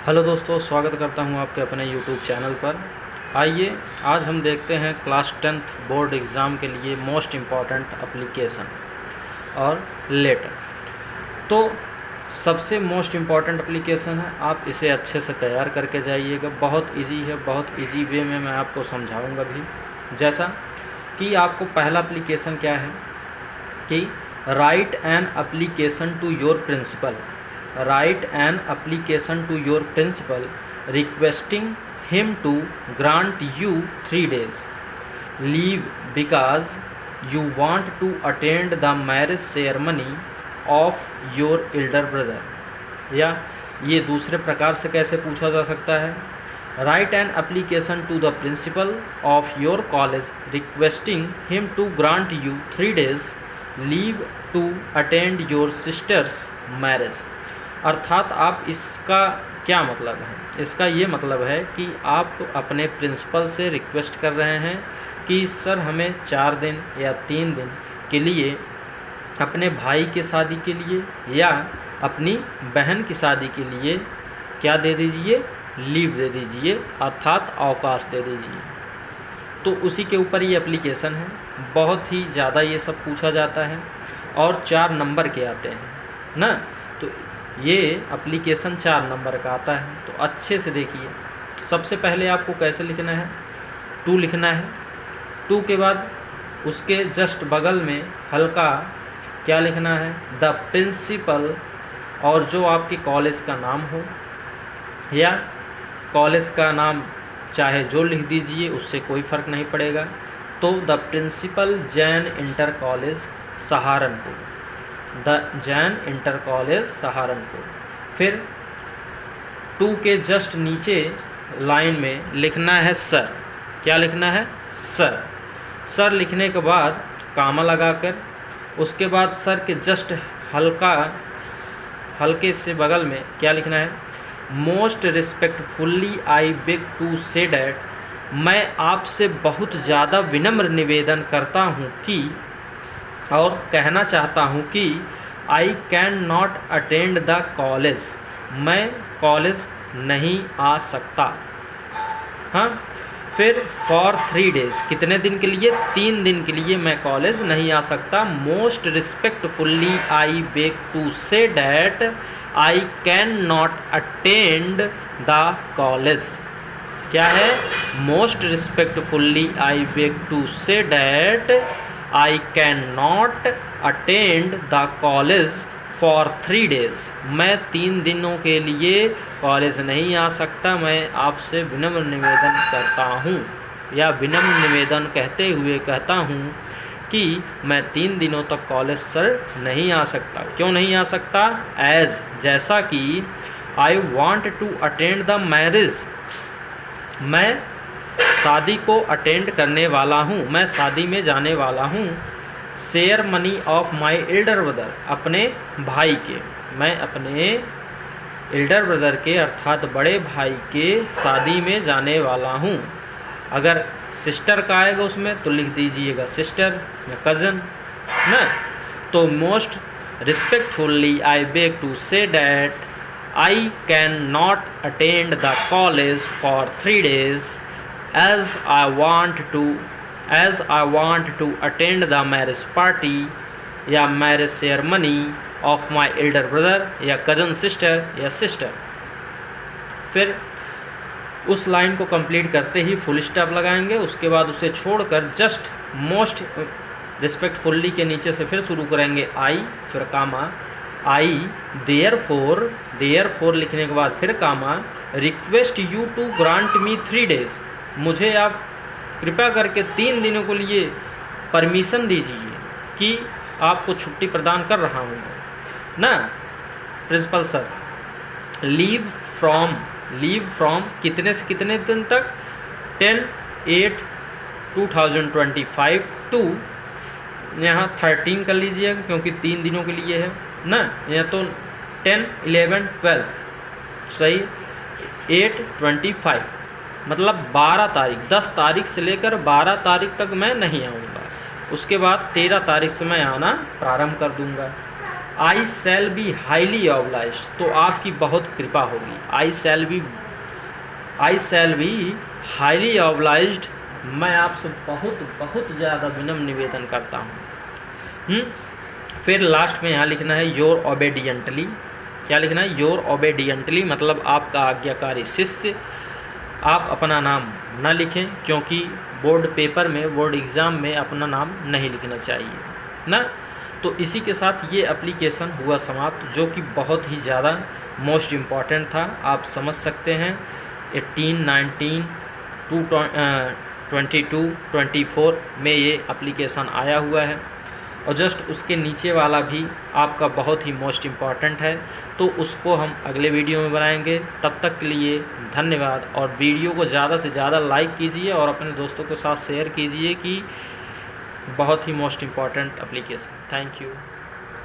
Hello दोस्तों, स्वागत करता हूं आपके अपने यूट्यूब चैनल पर। आइए आज हम देखते हैं क्लास 10th बोर्ड एग्ज़ाम के लिए मोस्ट इम्पॉर्टेंट एप्लीकेशन और लेटर। तो सबसे मोस्ट इम्पॉर्टेंट एप्लीकेशन है, आप इसे अच्छे से तैयार करके जाइएगा। बहुत इजी है, बहुत इजी वे में मैं आपको समझाऊंगा भी। जैसा कि आपको पहला एप्लीकेशन क्या है कि write an application to your principal, write an application to your principal requesting him to grant you 3 days leave because you want to attend the marriage ceremony of your elder brother। या ये दूसरे प्रकार से कैसे पूछा जा सकता है, write an application to the principal of your college requesting him to grant you 3 days leave to attend your sister's marriage। अर्थात आप इसका क्या मतलब है, इसका ये मतलब है कि आप अपने प्रिंसिपल से रिक्वेस्ट कर रहे हैं कि सर हमें 4 दिन या 3 दिन के लिए अपने भाई के शादी के लिए या अपनी बहन की शादी के लिए क्या दे दीजिए, लीव दे दीजिए, अर्थात अवकाश दे दीजिए। तो उसी के ऊपर ये एप्लीकेशन है। बहुत ही ज़्यादा ये सब पूछा जाता है और 4 नंबर के आते हैं ना। तो ये एप्लीकेशन 4 नंबर का आता है। तो अच्छे से देखिए, सबसे पहले आपको कैसे लिखना है, 2 लिखना है। 2 के बाद उसके जस्ट बगल में हल्का क्या लिखना है, द प्रिंसिपल, और जो आपके कॉलेज का नाम हो या कॉलेज का नाम चाहे जो लिख दीजिए, उससे कोई फ़र्क नहीं पड़ेगा। तो the principal Jain inter college Saharanpur, the Jain inter college Saharanpur. फिर 2 के जस्ट नीचे लाइन में लिखना है सर। क्या लिखना है, सर। सर लिखने के बाद कामा लगाकर उसके बाद सर के जस्ट हल्के से बगल में क्या लिखना है, most respectfully I beg to say that, मैं आपसे बहुत ज़्यादा विनम्र निवेदन करता हूँ कि और कहना चाहता हूँ कि आई can not attend the college, मैं कॉलेज नहीं आ सकता। हाँ, फिर फॉर 3 डेज़, कितने दिन के लिए, 3 दिन के लिए मैं कॉलेज नहीं आ सकता। Most respectfully I beg to say that I can not attend the college. क्या है, most respectfully I beg to say that I cannot attend the college for 3 days, मैं 3 दिनों के लिए कॉलेज नहीं आ सकता। मैं आपसे विनम्र निवेदन करता हूँ या विनम्र निवेदन कहते हुए कहता हूँ कि मैं 3 दिनों तक कॉलेज सर नहीं आ सकता। क्यों नहीं आ सकता, एज जैसा कि I want to attend the marriage, मैं शादी को अटेंड करने वाला हूँ, मैं शादी में जाने वाला हूँ। Share money of my elder brother, अपने भाई के, मैं अपने एल्डर ब्रदर के अर्थात बड़े भाई के शादी में जाने वाला हूँ। अगर सिस्टर का आएगा उसमें तो लिख दीजिएगा सिस्टर या कज़न ना। तो most respectfully I beg to say that I can not attend the college for 3 days as I want to attend the marriage party या marriage ceremony of my elder brother या cousin sister या sister। फिर उस line को complete करते ही full stop लगाएंगे। उसके बाद उसे छोड़कर जस्ट मोस्ट रिस्पेक्टफुली के नीचे से फिर शुरू करेंगे आई, फिर कामा, आई देयर फोर लिखने के बाद फिर comma, request you to grant me 3 days, मुझे आप कृपया करके 3 दिनों के लिए परमिशन दीजिए कि आपको छुट्टी प्रदान कर रहा हूँ ना प्रिंसिपल सर। लीव फ्रॉम कितने से कितने दिन तक, 10/8/2025 टू, यहाँ 13 कर लीजिएगा क्योंकि 3 दिनों के लिए है ना। यहाँ तो 10, 11, 12 सही, 8/25 मतलब 12 तारीख, 10 तारीख से लेकर 12 तारीख तक मैं नहीं आऊँगा। उसके बाद 13 तारीख से मैं आना प्रारंभ कर दूँगा। आई शैल बी हाईली ऑब्लाइज्ड, तो आपकी बहुत कृपा होगी। आई शैल बी हाईली ऑब्लाइज्ड, मैं आपसे बहुत बहुत ज़्यादा विनम्र निवेदन करता हूँ। फिर लास्ट में यहाँ लिखना है योर ओबेडियंटली। क्या लिखना है? योर ओबेडियंटली, मतलब आपका आज्ञाकारी शिष्य। आप अपना नाम न लिखें, क्योंकि बोर्ड पेपर में, बोर्ड एग्ज़ाम में अपना नाम नहीं लिखना चाहिए ना। तो इसी के साथ ये एप्लीकेशन हुआ समाप्त, जो कि बहुत ही ज़्यादा मोस्ट इम्पॉर्टेंट था। आप समझ सकते हैं 18, 19, 22, 24 में ये एप्लीकेशन आया हुआ है, और जस्ट उसके नीचे वाला भी आपका बहुत ही मोस्ट इम्पॉर्टेंट है। तो उसको हम अगले वीडियो में बनाएंगे। तब तक के लिए धन्यवाद, और वीडियो को ज़्यादा से ज़्यादा लाइक कीजिए और अपने दोस्तों के साथ शेयर कीजिए कि बहुत ही most important application. Thank you.